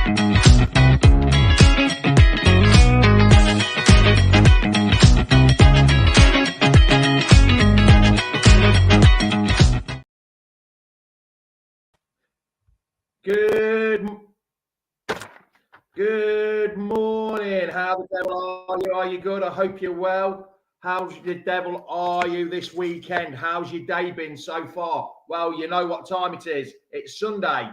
Good morning. How the devil are you? Are you good? I hope you're well. How's the devil are you this weekend? How's your day been so far? Well, you know what time it is. It's Sunday.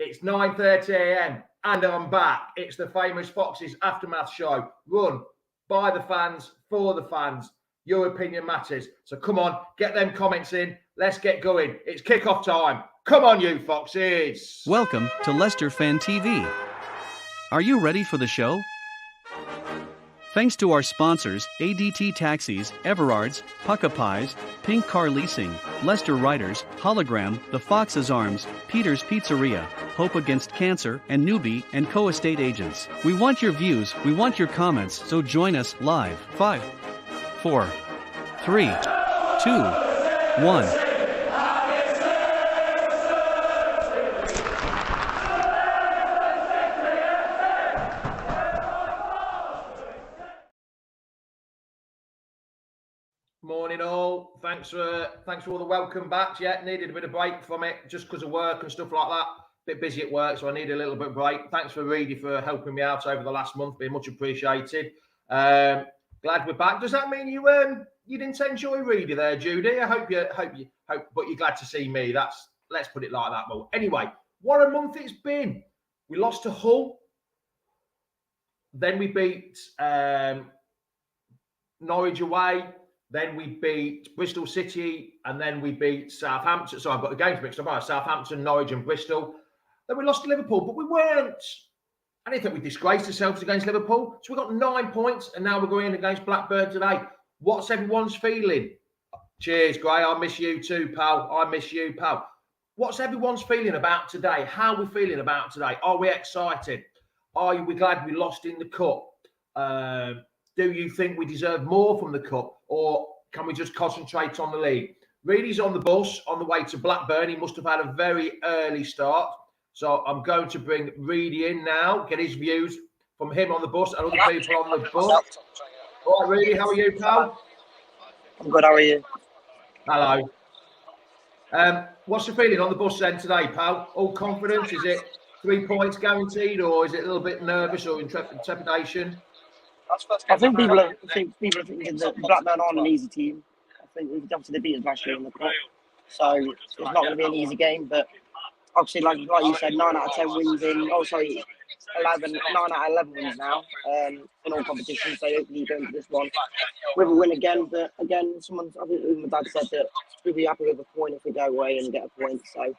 It's 9:30 a.m. and I'm back. It's the famous Foxes Aftermath Show, run by the fans, for the fans. Your opinion matters. So come on, get them comments in. Let's get going. It's kickoff time. Come on, you Foxes. Welcome to Leicester Fan TV. Are you ready for the show? Thanks to our sponsors, ADT Taxis, Everard's, Pucka Pies, Pink Car Leasing, Leicester Riders, Hologram, The Fox's Arms, Peter's Pizzeria, Hope Against Cancer, and Newbie & Co. Estate Agents. We want your views, we want your comments, so join us live. 5, 4, 3, 2, 1. Morning all. Thanks for all the welcome backs. Yeah, needed a bit of break from it just because of work and stuff like that. Bit busy at work, so I need a little bit of break. Thanks for Reedy for helping me out over the last month. Been much appreciated. Glad we're back. Does that mean you didn't enjoy Reedy there, Judy? I hope, but you're glad to see me. Let's put it like that. But anyway, what a month it's been. We lost to Hull. Then we beat Norwich away. Then we beat Bristol City, and then we beat Southampton. So I've got the games mixed up. Southampton, Norwich, and Bristol. Then we lost to Liverpool, but we weren't. I didn't think we disgraced ourselves against Liverpool. So we got 9 points, and now we're going against Blackburn today. What's everyone's feeling? Cheers, Gray. I miss you too, pal. I miss you, pal. What's everyone's feeling about today? How are we feeling about today? Are we excited? Are we glad we lost in the cup? Do you think we deserve more from the cup, or can we just concentrate on the league? Reedy's on the bus on the way to Blackburn. He must have had a very early start. So I'm going to bring Reedy in now, get his views from him on the bus and other people on the bus. All right, Reedy, how are you, pal? I'm good, how are you? Hello. What's the feeling on the bus then today, pal? All confidence? Is it 3 points guaranteed, or is it a little bit nervous or trepidation? I think people are thinking that Blackburn aren't an easy team. I think we've obviously beat us last year in the cup, so it's not going to be an easy game. But obviously, like you said, 9 out of 10 wins in. 9 out of 11 wins now in all competitions. So hopefully you go into this one with a win again. But again, I think even my dad said that we'd be happy with a point if we go away and get a point. So.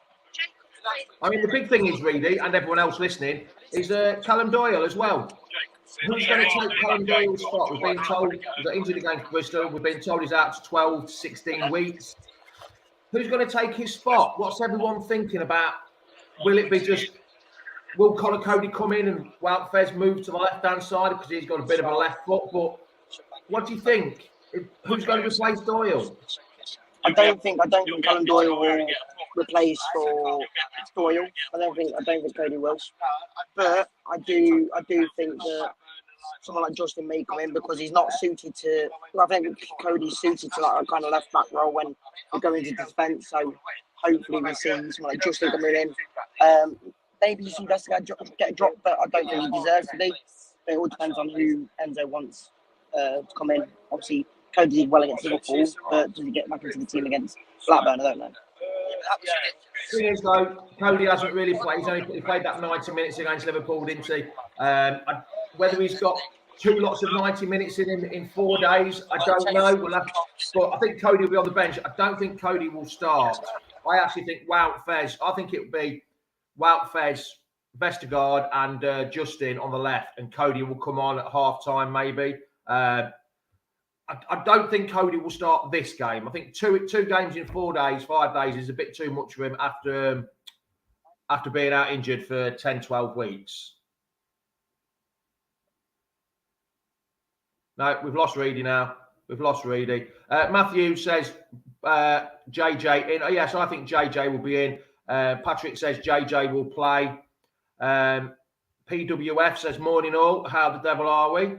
I mean, the big thing is, Reedy, and everyone else listening, is Callum Doyle as well. Who's going to take Callum Doyle's spot? We've been told he's got injured against Bristol. We've been told he's out to 12 to 16 weeks. Who's going to take his spot? What's everyone thinking about? Will Connor Cody come in and Wout Fez move to the left-hand side because he's got a bit of a left foot? But what do you think? Who's going to replace Doyle? I don't think Callum Doyle will replace for Doyle. I don't think Cody will. But I do think that someone like Justin may come in because he's not suited to. I think Cody's suited to like a kind of left back role when we go into defence. So hopefully we see someone like Justin coming in. Maybe you see Leicester get dropped, but I don't think he deserves to be. But it all depends on who Enzo wants to come in. Obviously, Cody did well against Liverpool, but does he get back into the team against Blackburn? I don't know. Thing is, though, Cody hasn't really played. He played that 90 minutes against Liverpool, didn't he? Whether he's got 2 lots of 90 minutes in 4 days, I don't know. But I think Cody will be on the bench. I don't think Cody will start. I actually think Wout Fez. I think it would be Wout Fez, Vestergaard, and Justin on the left, and Cody will come on at half time, maybe. I don't think Cody will start this game. I think two games in 4 days, 5 days is a bit too much for him after being out injured for 10, 12 weeks. No, we've lost Reedy now. We've lost Reedy. Matthew says JJ in. Oh, yes, I think JJ will be in. Patrick says JJ will play. PWF says, morning all, how the devil are we?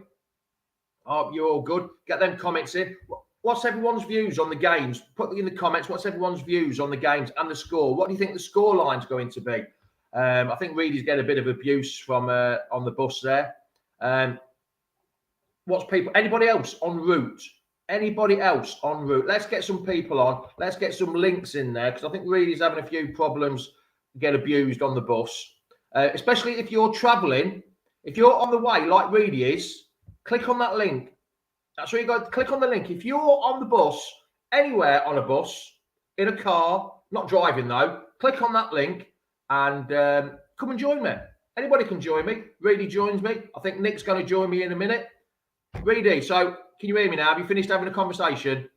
Oh, you're all good. Get them comments in. What's everyone's views on the games? Put in the comments, what's everyone's views on the games and the score? What do you think the score line's going to be? I think Reedy's getting a bit of abuse from on the bus there. What's people? Anybody else en route? Anybody else en route? Let's get some people on. Let's get some links in there because I think Reedy's having a few problems get abused on the bus, especially if you're travelling. If you're on the way like Reedy is, click on that link. That's where you go. Click on the link. If you're on the bus, anywhere on a bus, in a car, not driving though, click on that link and come and join me. Anybody can join me. Reedy joins me. I think Nick's going to join me in a minute. Reedy, so can you hear me now? Have you finished having a conversation?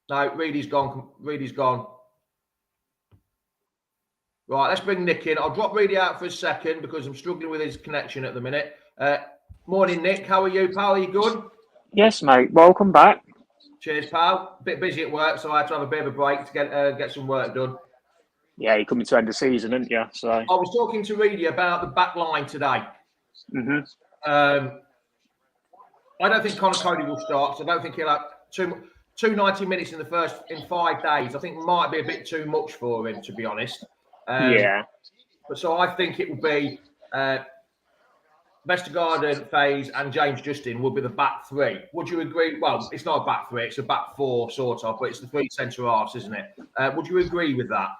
No, Reedy's gone. Reedy's gone. Right, let's bring Nick in. I'll drop Reedy out for a second because I'm struggling with his connection at the minute. Morning, Nick. How are you, pal? Are you good? Yes, mate. Welcome back. Cheers, pal. Bit busy at work, so I had to have a bit of a break to get some work done. Yeah, you're coming to end the season, aren't you? So I was talking to Reedy about the back line today. Mm-hmm. I don't think Connor Cody will start, so I don't think he'll have two 90 minutes in 5 days. I think might be a bit too much for him, to be honest. Yeah. But so I think it will be Vestergaard, Faze, and James Justin will be the back three. Would you agree? Well, it's not a back three; it's a back four, sort of, but it's the three centre halves, isn't it? Would you agree with that?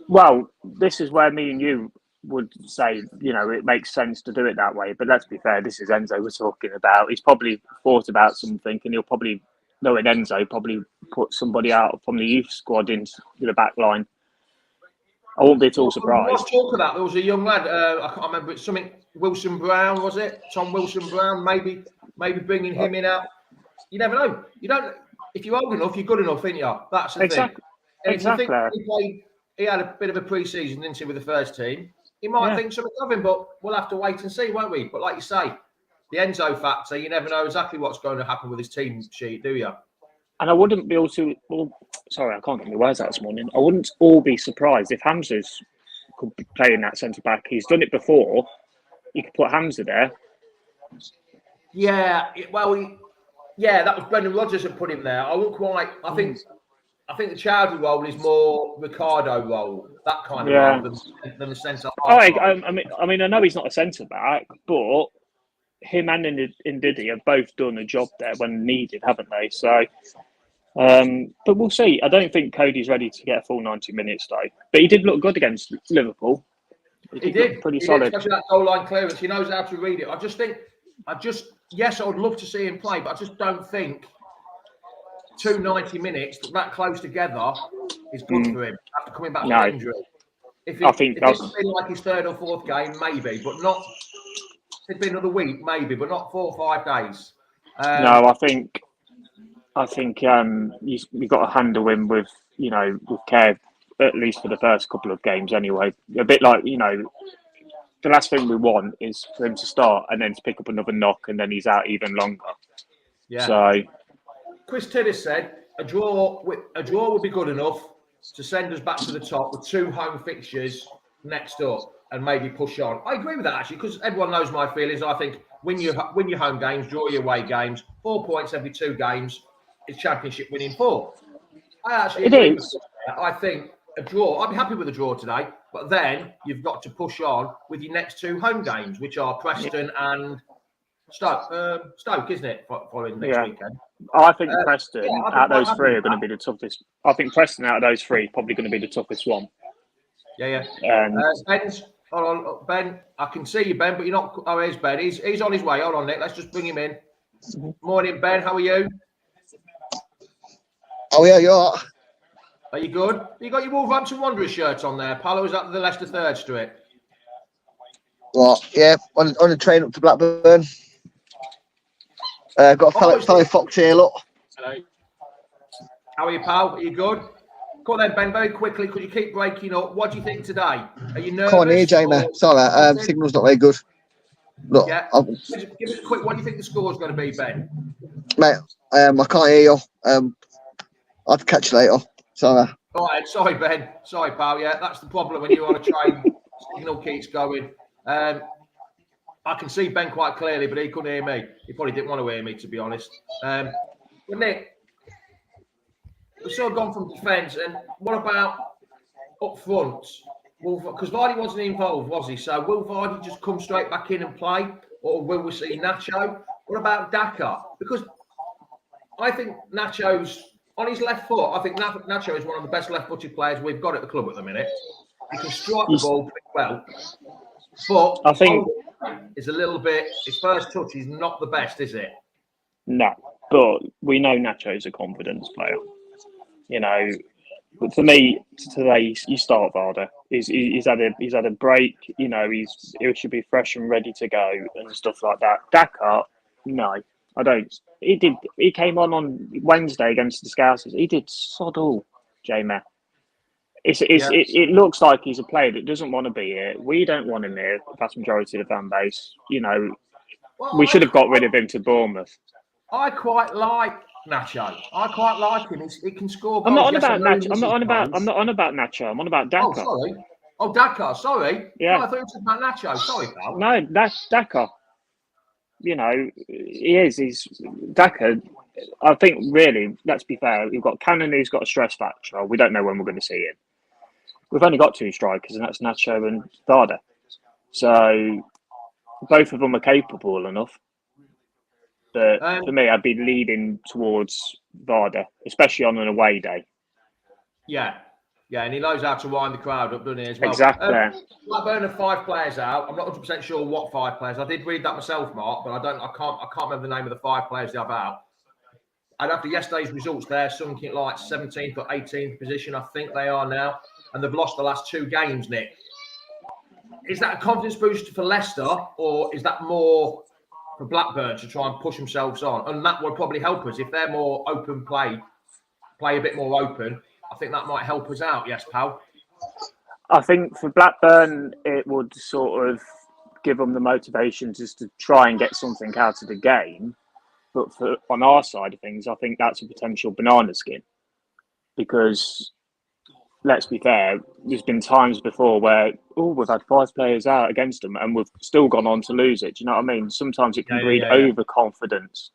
Well, this is where me and you would say, you know, it makes sense to do it that way. But let's be fair, this is Enzo we're talking about. He's probably thought about something, and he'll probably, knowing Enzo, probably put somebody out from the youth squad into the back line. I won't be at all surprised. Let's talk of that. There was a young lad. I can't remember. It's something Wilson Brown, was it? Tom Wilson Brown. Maybe bringing him in out. You never know. You don't. If you're old enough, you're good enough, ain't you? That's the thing. And Exactly. He had a bit of a pre-season, didn't he, with the first team? He might think something of him, but we'll have to wait and see, won't we? But like you say, the Enzo factor, you never know exactly what's going to happen with his team sheet, do you? And I wouldn't be able to. Well, sorry, I can't get my words out this morning. I wouldn't all be surprised if Hamza's could be playing that centre back. He's done it before. You could put Hamza there. Yeah, that was Brendan Rodgers that put him there. I wouldn't quite. I think the Chowdhury role is more Ricardo role, that kind of role than the centre half. I mean, I know he's not a centre back, but him and Ndidi have both done a job there when needed, haven't they? So, but we'll see. I don't think Cody's ready to get a full 90 minutes though. But he did look good against Liverpool. He did. Pretty solid. Especially that goal line clearance. He knows how to read it. Yes, I would love to see him play, but I just don't think 2 90 minutes that close together is good for him after coming back from injury. If it's been like his 3rd or 4th game, maybe, but not. It'd be another week, maybe, but not 4 or 5 days. No, I think you've got to handle him with care, at least for the first couple of games anyway. A bit like, the last thing we want is for him to start and then to pick up another knock and then he's out even longer. Yeah. So Chris Tiddis said a draw would be good enough to send us back to the top with 2 home fixtures next up and maybe push on. I agree with that actually because everyone knows my feelings. I think win your home games, draw your away games. 4 points every 2 games is championship winning 4. I actually agree with that. I think a draw. I'd be happy with a draw today, but then you've got to push on with your next 2 home games, which are Preston and Stoke. Stoke, isn't it? Following next weekend. I think Preston out of those 3 are going to be the toughest. I think Preston out of those 3 is probably going to be the toughest one. Yeah. Hold on, Ben. I can see you, Ben, but you're not. Oh, here's Ben. He's on his way. Hold on, Nick. Let's just bring him in. Morning, Ben. How are you? Oh yeah, you're all right. Are you good? You got your Wolverhampton Wanderers shirt on there, pal. Or is that the Leicester 3rd Street? What? Yeah, on the train up to Blackburn. Got a fellow Fox here, look. Hello. How are you, pal? Are you good? Come on then, Ben, very quickly, because you keep breaking up. What do you think today? Are you nervous? Come on here, Jamie. Sorry, signal's not very good. Look, yeah. Give us a quick. What do you think the score's going to be, Ben? Mate, I can't hear you. I'll catch you later. Sorry. All right, sorry, Ben. Sorry, pal. Yeah, that's the problem when you're on a train. Signal keeps going. I can see Ben quite clearly, but he couldn't hear me. He probably didn't want to hear me, to be honest. But Nick, we've sort of gone from defence, and what about up front? Because Vardy wasn't involved, was he? So will Vardy just come straight back in and play, or will we see Nacho? What about Daka? Because I think Nacho's on his left foot. I think Nacho is one of the best left-footed players we've got at the club at the minute. He can strike the ball pretty well, but I think is a little bit. His first touch is not the best, is it? no, but we know Nacho's a confidence player. You know, but for me today, you start Varda. He's had a break. You know, he should be fresh and ready to go and stuff like that. Daka, no, I don't. He came on Wednesday against the Scousers. He did sod all, Jamie. It looks like he's a player that doesn't want to be here. We don't want him here. The vast majority of the fan base. You know, we should have got rid of him to Bournemouth. I quite like Nacho. I quite like him. He can score goals. I'm not on about Nacho. I'm not on about Nacho. I'm on about Daka. Oh, sorry. Oh, Daka. Sorry. Yeah. Oh, I thought you were talking about Nacho. Sorry, pal. No, that's Daka. You know, he is. He's Daka. I think really, let's be fair. We've got Cannon who's got a stress fracture. We don't know when we're going to see him. We've only got two strikers, and that's Nacho and Varda. So both of them are capable enough. But for me, I'd be leading towards Varda, especially on an away day. Yeah, and he knows how to wind the crowd up, doesn't he, as well? Exactly. Blackburn have 5 players out. I'm not 100% sure what 5 players. I did read that myself, Mark, but I can't remember the name of the 5 players they have out. And after yesterday's results, they're sunk in like 17th or 18th position, I think they are now, and they've lost the last 2 games, Nick. Is that a confidence boost for Leicester, or is that more for Blackburn to try and push themselves on? And that will probably help us if they're more open play a bit more open. I think that might help us out. Yes, pal. I think for Blackburn, it would sort of give them the motivation just to try and get something out of the game. But on our side of things, I think that's a potential banana skin. Because, let's be fair, there's been times before where, we've had 5 players out against them and we've still gone on to lose it. Do you know what I mean? Sometimes it can breed overconfidence.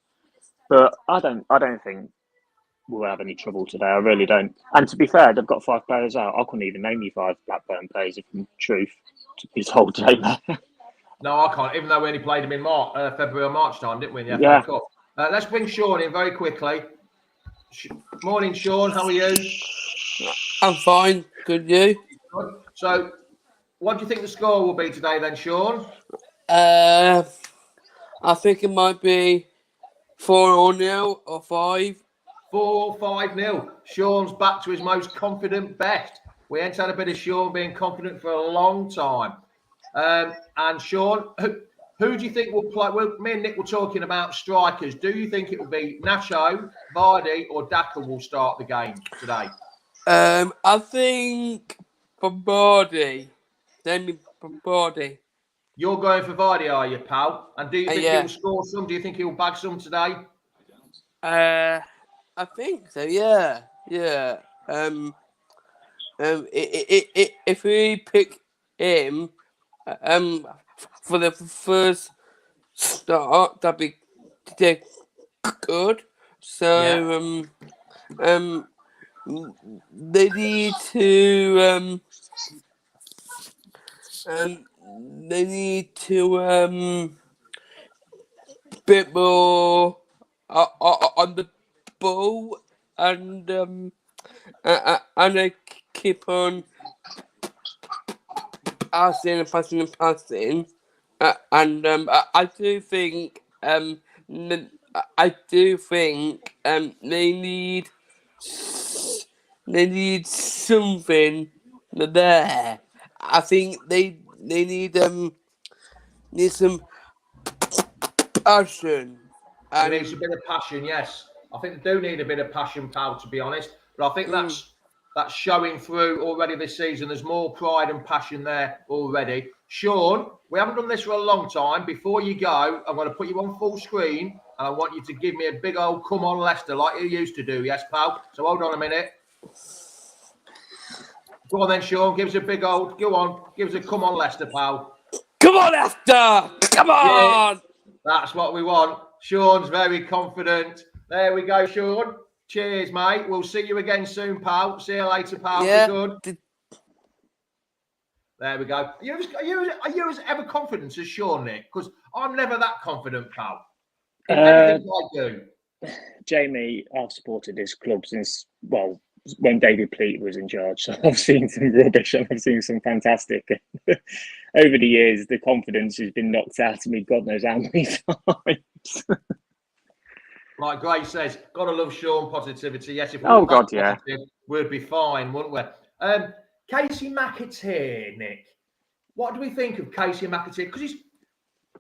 But I don't think we'll have any trouble today. I really don't. And to be fair, they've got 5 players out. I couldn't even name you 5 Blackburn players, if in truth, to be told today. No, I can't, even though we only played them in February or March time, didn't we? Yeah. Cup. Let's bring Sean in very quickly. Morning, Sean. How are you? I'm fine. Good, you? So, what do you think the score will be today then, Sean? I think it might be 4-0 or 5. 4-5-0. Sean's back to his most confident best. We ain't had a bit of Sean being confident for a long time. And Sean, who do you think will play? Well, me and Nick were talking about strikers. Do you think it will be Nacho, Vardy, or Daka will start the game today? I think for Vardy. You're going for Vardy, are you, pal? And do you think he'll score some? Do you think he'll bag some today? I think so. Yeah. If we pick him, for the first start, that'd be good. So, they need to bit more on the ball and I keep on passing. I do think they need something there. I think they need some passion. It needs a bit of passion, yes. I think they do need a bit of passion, pal, to be honest. But I think that's showing through already this season. There's more pride and passion there already. Sean, we haven't done this for a long time. Before you go, I'm going to put you on full screen and I want you to give me a big old come on Leicester like you used to do. Yes, pal? So hold on a minute. Go on then, Sean. Give us a big old. Go on. Give us a come on, Leicester, pal. Come on, Leicester! Come on! That's what we want. Sean's very confident. There we go, Sean. Cheers, mate. We'll see you again soon, pal. See you later, pal. Yeah. Be good. There we go. Are you as ever confident as Sean, Nick? Because I'm never that confident, pal. In everything I do. Jamie, I've supported this club since, well, when David Pleat was in charge. So I've seen some rubbish and I've seen some fantastic. Over the years, the confidence has been knocked out of me, God knows how many times. Like Grace says, gotta love Sean positivity. Yes, if we Oh, were God, that yeah. positive, we'd be fine, wouldn't we? Casey McAteer, Nick. What do we think of Casey McAteer? Because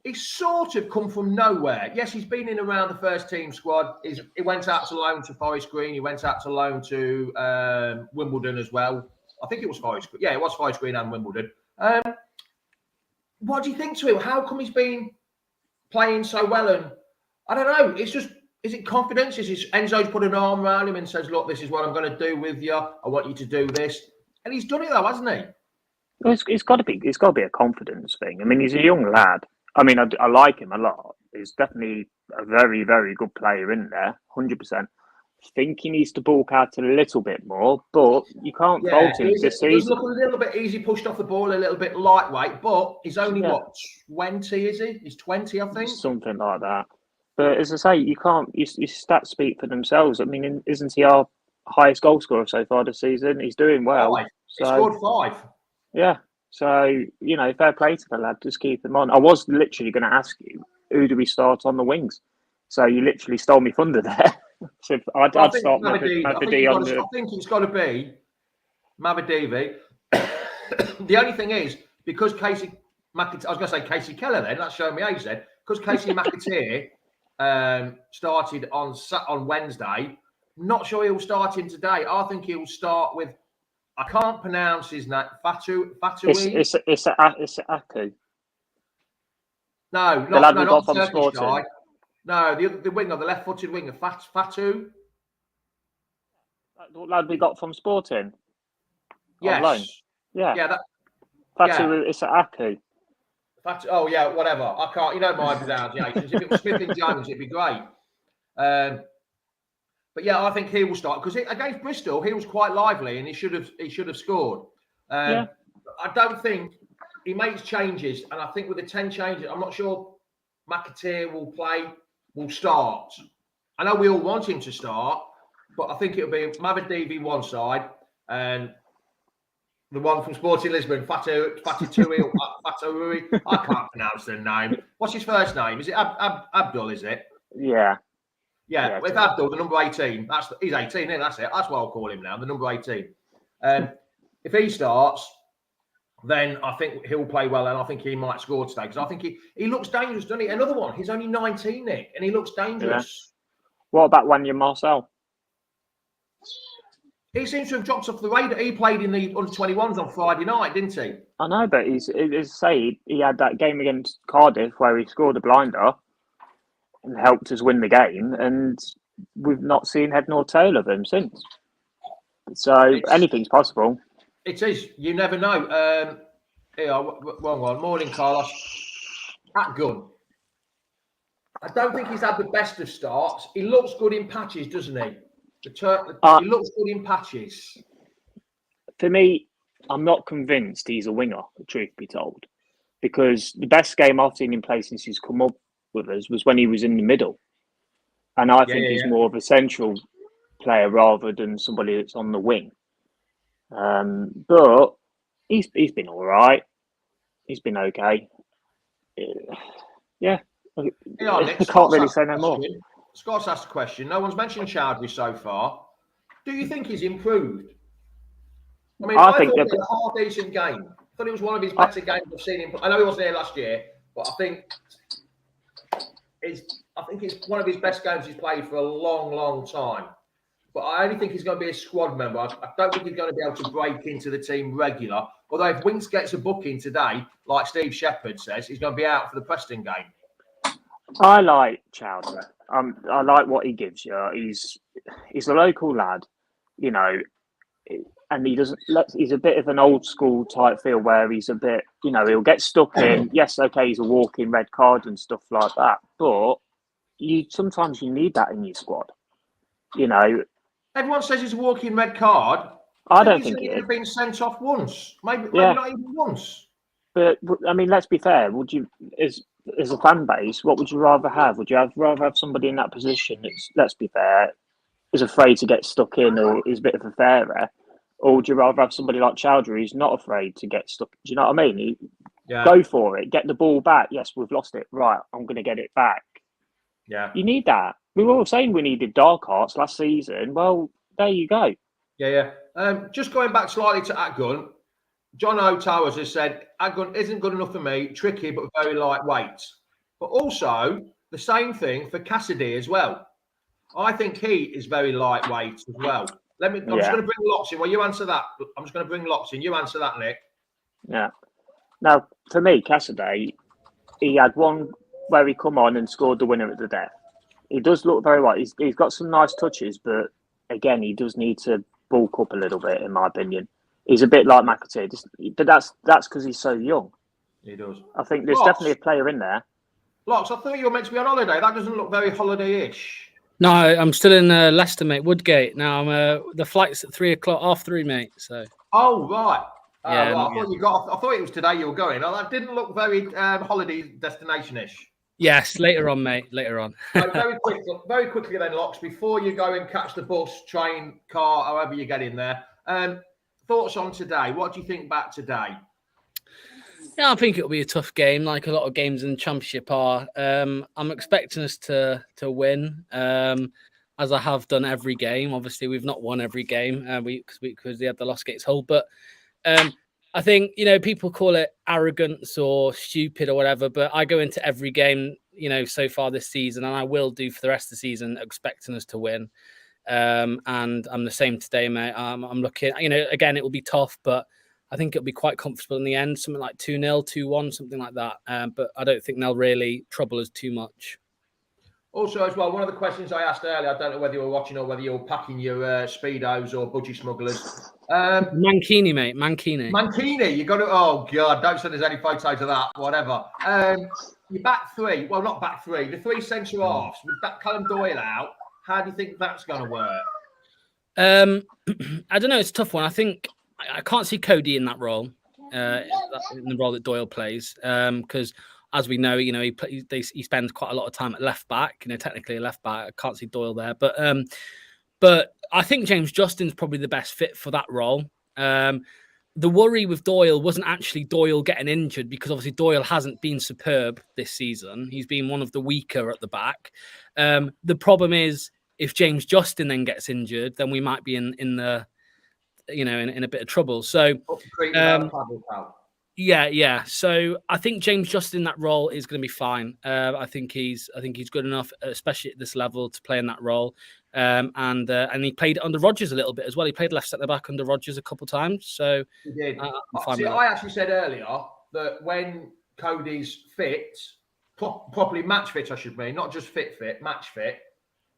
he's sort of come from nowhere. Yes, he's been in around the first team squad. He went out to loan to Forest Green. He went out to loan to Wimbledon as well. I think it was Forest Green. Yeah, it was Forest Green and Wimbledon. What do you think to him? How come he's been playing so well? And I don't know. It's just, is it confidence? Is Enzo's put an arm around him and says, look, this is what I'm going to do with you. I want you to do this. And he's done it though, hasn't he? Well, it's got to be a confidence thing. I mean, he's a young lad. I mean, I like him a lot. He's definitely a very, very good player in there, 100%. Think he needs to bulk out a little bit more, but you can't fault him this It does season. look a little bit easy, pushed off the ball, a little bit lightweight, but he's only, 20, is he? He's 20, I think. Something like that. But as I say, you can't, his stats speak for themselves. I mean, isn't he our highest goal scorer so far this season? He's doing well. He scored 5. Yeah. So, fair play to the lad. Just keep him on. I was literally going to ask you, who do we start on the wings? So you literally stole me thunder there. So I'd start Mavidi on the... I think it's got to be Mavidi. The only thing is, because Casey McAteer, I was going to say Casey Keller then, that's showing me age then, because Casey McAteer started on Wednesday, not sure he'll start him today. I think he'll start with, I can't pronounce his name, Fatu. It's Aku. No, the lad we not got from Turkish Sporting. guy. No, the winger, the left-footed winger, Fatu. The lad we got from Sporting. Yes. On loan. Yeah. Yeah. Fatu, it's Aku. Fatu. Oh yeah, whatever. I can't. You don't mind pronunciations. If it was Smith and Jones, it'd be great. But yeah, I think he will start because against Bristol, he was quite lively and he should have scored. I don't think he makes changes, and I think with the 10 changes, I'm not sure McAteer will start. I know we all want him to start, but I think it'll be Mavidi one side and the one from Sporting Lisbon, Fatu. I can't pronounce the name. What's his first name? Is it Abdul? Is it? Yeah. Yeah, with Abdul, the number 18. He's 18, isn't it? That's it. That's what I'll call him now, the number 18. If he starts, then I think he'll play well, and I think he might score today because I think he looks dangerous, doesn't he? Another one. He's only 19, Nick, and he looks dangerous. Yeah. What about Wanya Marcel? He seems to have dropped off the radar. He played in the under-21s on Friday night, didn't he? I know, but as I say, he had that game against Cardiff where he scored a blinder and helped us win the game, and we've not seen head nor tail of him since. So anything's possible. It is. You never know. Here, wrong one. Morning, Carlos. At gun. I don't think he's had the best of starts. He looks good in patches, doesn't he? He looks good in patches. For me, I'm not convinced he's a winger, truth be told, because the best game I've seen him play since he's come up with us was when he was in the middle. And I think he's more of a central player rather than somebody that's on the wing. But he's been all right. He's been okay. Yeah. I can't really say no more. Scott's asked a question. No one's mentioned Chowdhury so far. Do you think he's improved? I mean, I thought it was a half-decent game. I thought it was one of his better games I've seen him. I know he wasn't here last year, but I think it's one of his best games he's played for a long, long time. But I only think he's going to be a squad member. I don't think he's going to be able to break into the team regular. Although if Winks gets a booking today, like Steve Shepherd says, he's going to be out for the Preston game. I like Chowdhury. I like what he gives you. He's a local lad. You know, and he doesn't. He's a bit of an old school type feel where he's a bit, he'll get stuck in. Yes, okay, he's a walking red card and stuff like that, but sometimes you need that in your squad. Everyone says he's a walking red card. I don't think he's he is. been sent off once, maybe not even once. But I mean, let's be fair. Would you, as a fan base, what would you rather have? Would you rather have somebody in that position that's, let's be fair, is afraid to get stuck in or is a bit of a fairer, or would you rather have somebody like Chowdhury who's not afraid to get stuck? Do you know what I mean? Go for it. Get the ball back. Yes, we've lost it. Right, I'm going to get it back. Yeah. You need that. We were all saying we needed dark hearts last season. Well, there you go. Yeah. Just going back slightly to Atgun, John O'Towers has said, Atgun isn't good enough for me, tricky but very lightweight. But also, the same thing for Cassidy as well. I think he is very lightweight as well. I'm just going to bring Locks in. Well, you answer that. I'm just going to bring Locks in. You answer that, Nick. Yeah. Now, for me, Cassidy, he had one where he come on and scored the winner at the death. He does look very well. He's got some nice touches, but again, he does need to bulk up a little bit, in my opinion. He's a bit like McAtee, but that's because he's so young. He does. I think there's definitely a player in there. Locks, I thought you were meant to be on holiday. That doesn't look very holiday-ish. No, I'm still in Leicester, mate. Woodgate. Now the flight's at 3:00, 3:30, mate. So. Oh right. Yeah. Well, I thought it was today you were going. Oh, that didn't look very holiday destination-ish. Yes, later on, mate. Later on. So very quickly then, Locks, before you go and catch the bus, train, car, however you get in there. Thoughts on today? What do you think about today? Yeah, I think it'll be a tough game, like a lot of games in the Championship are. I'm expecting us to win, as I have done every game. Obviously, we've not won every game because we had the lost gates hold. But I think, people call it arrogance or stupid or whatever, but I go into every game, so far this season, and I will do for the rest of the season, expecting us to win. And I'm the same today, mate. I'm looking, again, it will be tough, but I think it'll be quite comfortable in the end, something like 2-0, 2-1, something like that. But I don't think they'll really trouble us too much. Also, as well, one of the questions I asked earlier, I don't know whether you were watching or whether you were packing your Speedos or budgie smugglers. Mankini, mate. Mankini. You got to, oh, God, don't send us any photos of that, whatever. Your back three, well, not back three, the three centre halves, with that Callum Doyle out, how do you think that's going to work? I don't know. It's a tough one. I think I can't see Cody in that role, in the role that Doyle plays, because as we know, he spends quite a lot of time at left back. Technically a left back. I can't see Doyle there, but I think James Justin's probably the best fit for that role. The worry with Doyle wasn't actually Doyle getting injured, because obviously Doyle hasn't been superb this season. He's been one of the weaker at the back. The problem is if James Justin then gets injured, then we might be in a bit of trouble. So, yeah. So I think James Justin in that role is going to be fine. I think he's good enough, especially at this level, to play in that role. And he played under Rodgers a little bit as well. He played left centre back under Rodgers a couple of times. So he did. I actually said earlier that when Cody's fit, properly match fit, I should mean, not just fit, match fit,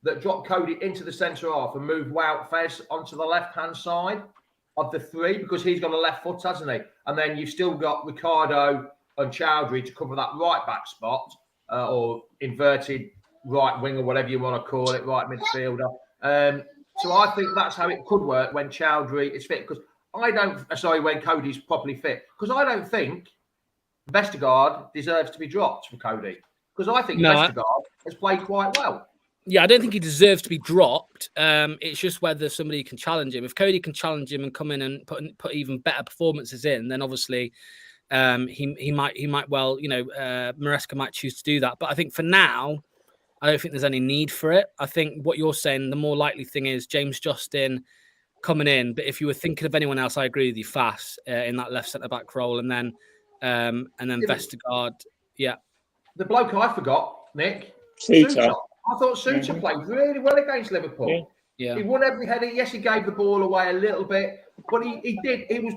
that dropped Cody into the centre half and moved Wout Fez onto the left-hand side of the three, because he's got a left foot, hasn't he? And then you've still got Ricardo and Chowdhury to cover that right back spot, or inverted right wing, or whatever you want to call it, right midfielder. So I think that's how it could work when Chowdhury is fit. Because when Cody's properly fit. Because I don't think Vestergaard deserves to be dropped for Cody. Because I think Vestergaard has played quite well. Yeah, I don't think he deserves to be dropped. It's just whether somebody can challenge him. If Cody can challenge him and come in and put even better performances in, then obviously he might well, Maresca might choose to do that. But I think for now, I don't think there's any need for it. I think what you're saying, the more likely thing is James Justin coming in. But if you were thinking of anyone else, I agree with you, Fass, in that left centre back role, and then Vestergaard. Yeah, the bloke I forgot, Nick. Suter. I thought Suter played really well against Liverpool. Yeah. He won every header. Yes, he gave the ball away a little bit, but he did. He was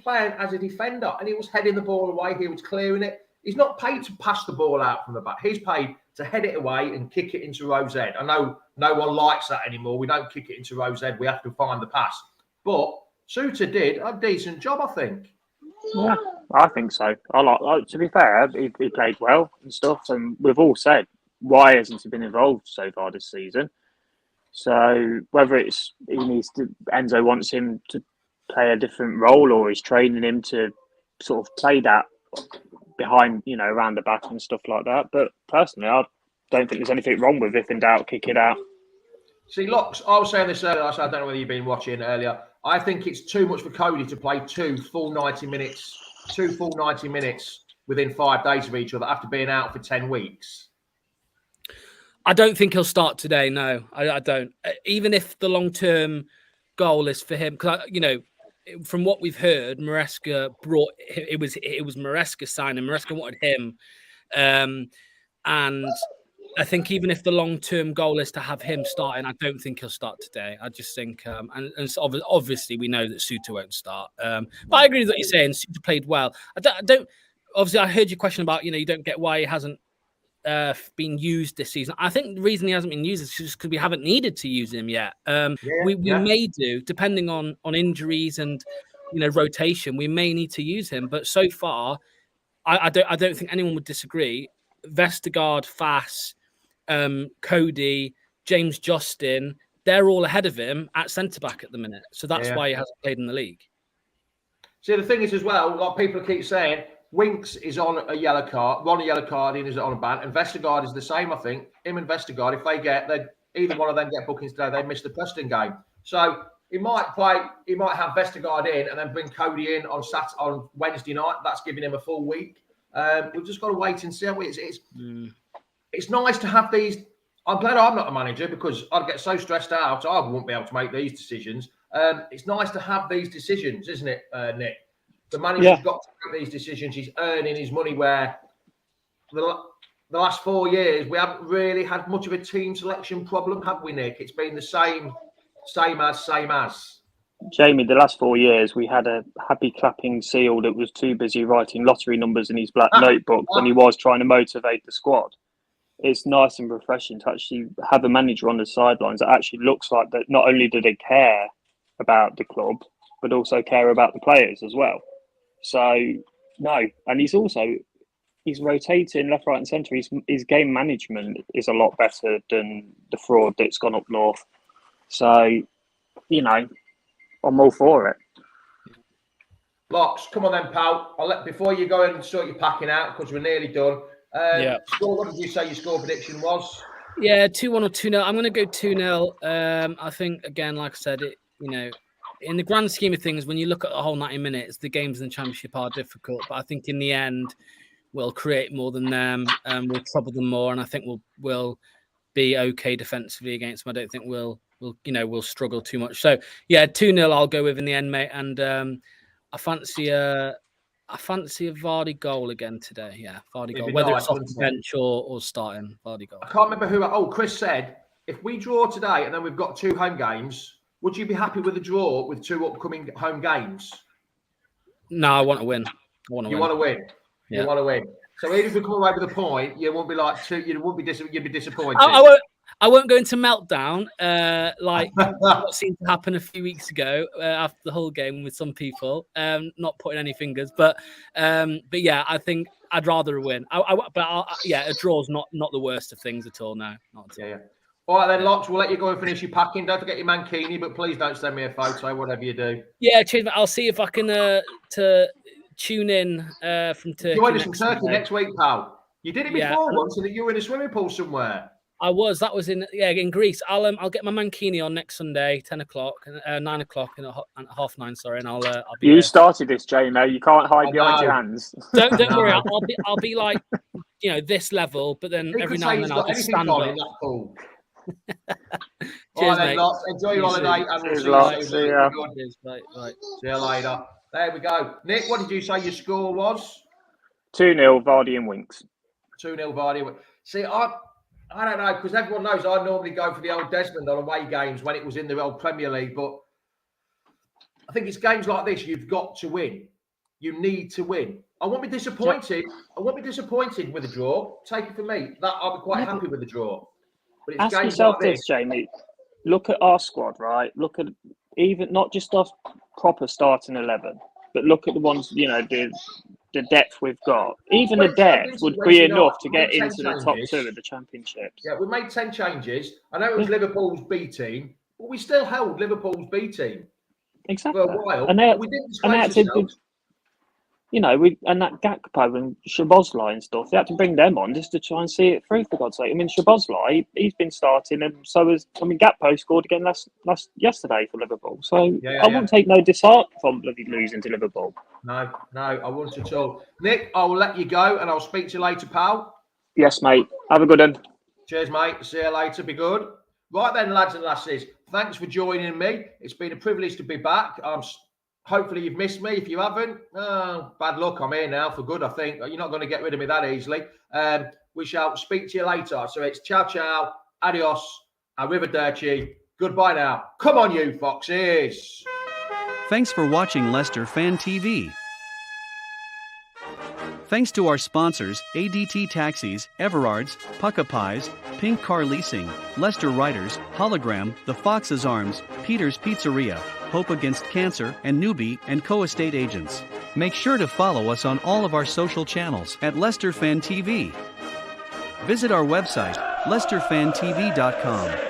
playing as a defender, and he was heading the ball away. He was clearing it. He's not paid to pass the ball out from the back. He's paid to head it away and kick it into Rose Ed. I know no one likes that anymore. We don't kick it into Rose Ed. We have to find the pass. But Suter did a decent job, I think. Yeah, I think so. To be fair, he played well and stuff, and we've all said why hasn't he been involved so far this season. So whether it's Enzo wants him to play a different role, or he's training him to sort of play that behind, around the back and stuff like that. But personally, I don't think there's anything wrong with if in doubt, kick it out. See, Locks, I was saying this earlier, I don't know whether you've been watching earlier. I think it's too much for Cody to play two full 90 minutes within 5 days of each other after being out for 10 weeks. I don't think he'll start today. No, I don't. Even if the long-term goal is for him, because from what we've heard, Maresca brought it was Maresca signing. Maresca wanted him, and I think even if the long-term goal is to have him starting, I don't think he'll start today. I just think, and so obviously we know that Suter won't start. But I agree with what you're saying. Suter played well. I don't. Obviously, I heard your question about you don't get why he hasn't been used this season. I think the reason he hasn't been used is just because we haven't needed to use him yet. We may do, depending on injuries and rotation. We may need to use him, but so far, I don't think anyone would disagree. Vestergaard, Fass, Cody, James Justin, they're all ahead of him at centre back at the minute. So that's why he hasn't played in the league. See, the thing is as well, like people keep saying, Winks is on a yellow card, one yellow card, in is on a ban, and Vestergaard is the same, I think. Him and Vestergaard, if either one of them get bookings today, they miss the Preston game. So he might have Vestergaard in and then bring Cody in on Wednesday night. That's giving him a full week. We've just got to wait and see how it's nice to have these. I'm glad I'm not a manager because I'd get so stressed out. I wouldn't be able to make these decisions. It's nice to have these decisions, isn't it, Nick? The manager's got to make these decisions. He's earning his money where the last 4 years, we haven't really had much of a team selection problem, have we, Nick? It's been the same as. Jamie, the last 4 years, we had a happy clapping seal that was too busy writing lottery numbers in his black notebook when he was trying to motivate the squad. It's nice and refreshing to actually have a manager on the sidelines that actually looks like that. Not only do they care about the club, but also care about the players as well. So, no. And he's rotating left, right and centre. His game management is a lot better than the fraud that's gone up north. So, I'm all for it. Locks, come on then, pal. Before you go and sort your packing out, because we're nearly done. Score, what did you say your score prediction was? Yeah, 2-1 or 2-0. I'm going to go 2-0. I think, again, like I said, in the grand scheme of things, when you look at the whole 90 minutes, the games in the Championship are difficult. But I think in the end, we'll create more than them. We'll trouble them more. And I think we'll be okay defensively against them. I don't think we'll struggle too much. So, yeah, 2-0 I'll go with in the end, mate. And I fancy a Vardy goal again today. Yeah, Vardy goal. Whether it's off the bench or starting, Vardy goal. I can't remember who. Oh, Chris said, if we draw today and then we've got 2 home games, would you be happy with a draw with 2 upcoming home games? No, I want to win. You want to win. Yeah. You want to win. So even if we come away with a point, you won't be like 2. You'd be disappointed. I won't go into meltdown like what seemed to happen a few weeks ago after the whole game with some people. Not putting any fingers, but yeah, I think I'd rather a win. A draw's not the worst of things at all. No, not at all. Yeah. All right then, Locks. We'll let you go and finish your packing. Don't forget your mankini, but please don't send me a photo. Whatever you do. Yeah, cheers. I'll see if I can to tune in from Turkey. Join us from Turkey next week, pal. You did it before once, and you were in a swimming pool somewhere. I was. That was in Greece. I'll get my mankini on next Sunday, 10 o'clock, 9 o'clock, and 9:30. Sorry, and I'll be. You started this, Jamie. You can't hide behind your hands. Don't worry. I'll be like this level, but then every now and then I'll just stand up. Cheers, mate. Lots. Enjoy your holiday, and we'll see you soon. Right. See you later. There we go. Nick, what did you say your score was? 2-0 Vardy and Winks. 2-0 Vardy. See, I don't know, because everyone knows I normally go for the old Desmond on away games when it was in the old Premier League, but I think it's games like this you've got to win. You need to win. I won't be disappointed. I won't be disappointed with a draw. Take it from me. I'll be quite happy with the draw. But it's ask games yourself like this, Jamie. Look at our squad, right? Look at even not just off proper starting 11, but look at the ones, the depth we've got. Even the depth would be enough to get into the top 2 of the championships. Yeah, we made 10 changes. I know it was Liverpool's B team, but we still held Liverpool's B team Exactly. for a while. And we didn't disgrace ourselves. And that Gakpo and Szoboszlai and stuff, they had to bring them on just to try and see it through, for God's sake. I mean, Szoboszlai, he's been starting, and so has, Gakpo scored again yesterday for Liverpool. So I wouldn't take no disheart from bloody losing to Liverpool. No, I wouldn't at all. Nick, I will let you go, and I'll speak to you later, pal. Yes, mate. Have a good one. Cheers, mate. See you later. Be good. Right then, lads and lasses, thanks for joining me. It's been a privilege to be back. Hopefully you've missed me. If you haven't, bad luck. I'm here now for good, I think. You're not going to get rid of me that easily. We shall speak to you later. So it's ciao, ciao, adios, arrivederci. Goodbye now. Come on, you foxes. Thanks for watching Leicester Fan TV. Thanks to our sponsors, ADT Taxis, Everard's, Pucka Pies, Pink Car Leasing, Leicester Riders, Hologram, The Fox's Arms, Peter's Pizzeria, Hope Against Cancer, and Newbie & Co. Estate Agents. Make sure to follow us on all of our social channels at Leicester Fan TV. Visit our website, leicesterfantv.com.